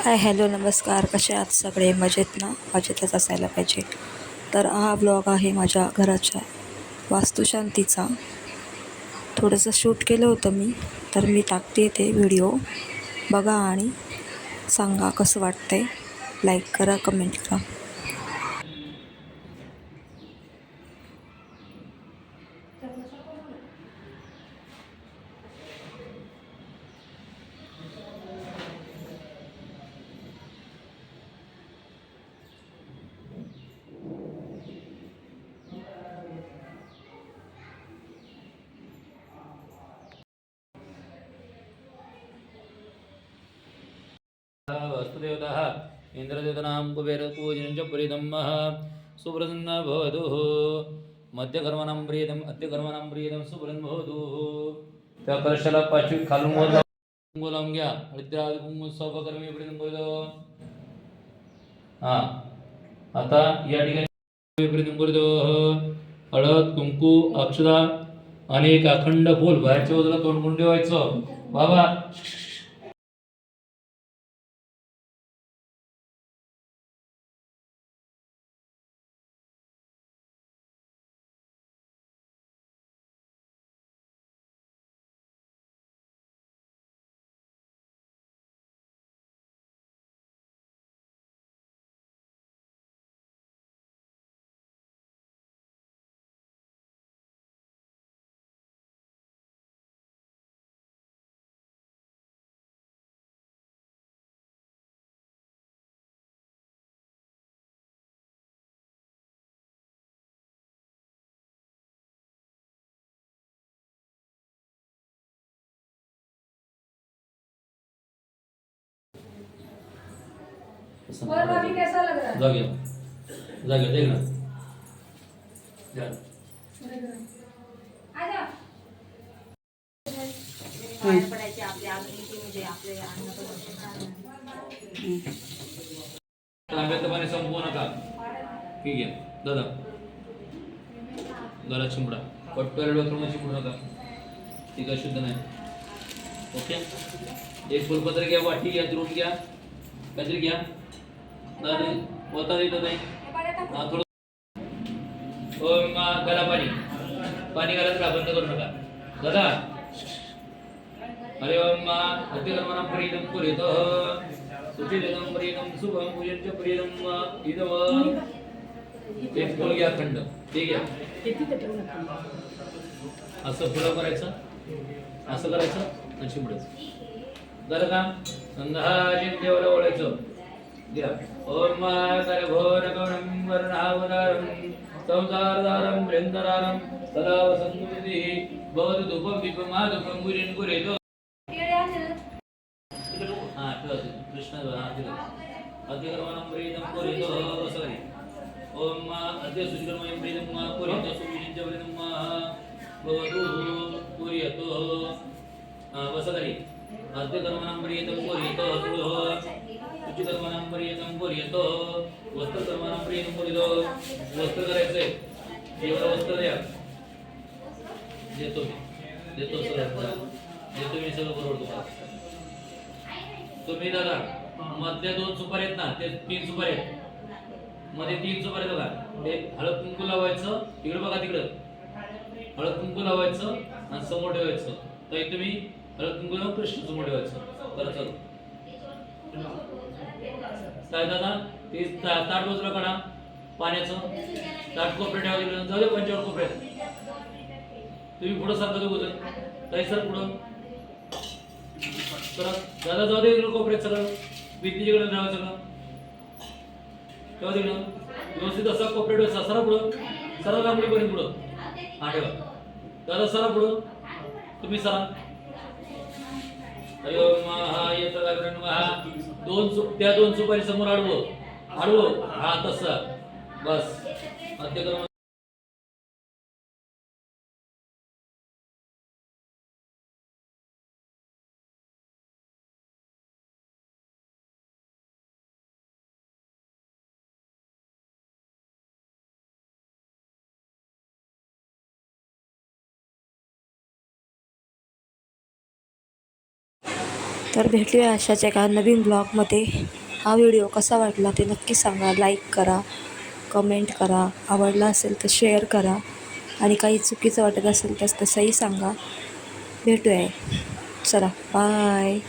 Hi hello नमस्कार. कसे आहात सगळे? मजेत ना? मजेतच असायला पाहिजे. तर हा ब्लॉग आहे माझ्या घराच्या वास्तुशांतीचा. थोडंसं शूट केलं होतं मी, तर मी टाकते ते व्हिडिओ बघा आणि सांगा कसं वाटतंय. लाईक करा, कमेंट करा. वस्तुदेवतः इन्द्रदेवतानां कुबेरपूजनं च प्रीतमः सुप्रसन्नः भवतु मध्यकर्माणां प्रीतम् अत्यकर्माणां प्रीतं सुप्रसन्न भवतु. त्या कलशाला पाचवी खालून वर लावून घ्या. हळदीराज कुंकू सर्वकर्मी प्रीतम बोलो. हा आता या ठिकाणी प्रीतम बोलतो. हळद कुंकू अक्षदा आणि एक अखंड फूल बाहेरच्या बाजूला तोंड करून ठेवायचं. बाबा कैसा लग रहा है? जागे देख ना पडायचे आपल्या अग्नीची म्हणजे आपले अन्न तांब्यातलं पाणी संपवू नका. ठीक आहे दादा दादा चिंबडा पटकन बाथरूम चिंबडू नका. ती काय शुद्ध नाही. ओके एक फुलपत्र घ्या, वाटी घ्या, द्रोण घ्या, काहीतरी घ्या. दादा वता देत नाही. हा थोडं घाला पाणी. पाणी घालायचं का बंद करू नका दादा. हरे ओम अत्यकर्मणां प्रीतं कुरुतः सुचिरं प्रीतं शुभं पूजनं च प्रीतं इदव. एक फुल घ्या खंड ते घ्या. असं फुलं करायचं, असं करायचं आणि शिंपडायचं. झालं का? संध्याकाळी देवाला ओळायचं. घ्या. ओम करघोर गौरं वर्णावतारं संसारदारं ब्रह्मदारं सदा वसन्तुमिति भवतु धूपं दीपमा धूपं पूजनं कुरुतः. कृष्ण अध्यकर्माणां प्रीतं कुरुतः सॉरी. ओम अद्य सुचिकर्मणं प्रीतं कुरुतः सुविचिन्त्य प्रीतं भवतु कुर्यतु वसकरि. अध्यकर्माणां प्रीतं कुरुतः सुचिकर्मणां प्रीतं कुर्यतः वस्त्रकर्माणां प्रीतं कुरुतः. वस्त्र करायचंय. देवाला वस्त्र द्या. देतो सगळं देतो मी सगळं बरोबर तुम्हाला. तुम्ही दादा मधल्या 2 सुपारी आहेत ना, ते 3 सुपारी आहेत. मध्ये 3 सुपारी बघा. ते हळद कुंकू लावायचं. तिकडे बघा तिकडं हळद कुंकू लावायचं आणि समोर ठेवायचं. तर तुम्ही हळद कुंकू लावून कृष्ण समोर ठेवायचं. बरं चल काय दादा ते ताट बाजूला काढा पाण्याचं. ताट कोपऱ्यात ठेवा तिकडे. जाऊ दे पंचावर कोपऱ्यात. तुम्ही पुढं सारखं दोघं काही सर पुढं दादा जाऊ दे कोपऱ्यात सगळं. भिंतीकडे ठेवा सगळं. ठेवा तिकडं व्यवस्थित असा कोपऱ्यात ठेवा. सरा पुढं सरा लांबडी पर्यंत पुढं. हा ठेवा दादा सरा पुढं. तुम्ही सरा. अयो हा येत त्या 2 सुपारी समोर आडवं हा तसा बस. अत्यक्रम तर भेटूया अशाच एका नवीन ब्लॉगमध्ये. हा व्हिडिओ कसा वाटला ते नक्की सांगा. लाईक करा, कमेंट करा, आवडला असेल तर शेअर करा आणि काही चुकीचं वाटत असेल तर तसंही सांगा. भेटूया. चला बाय.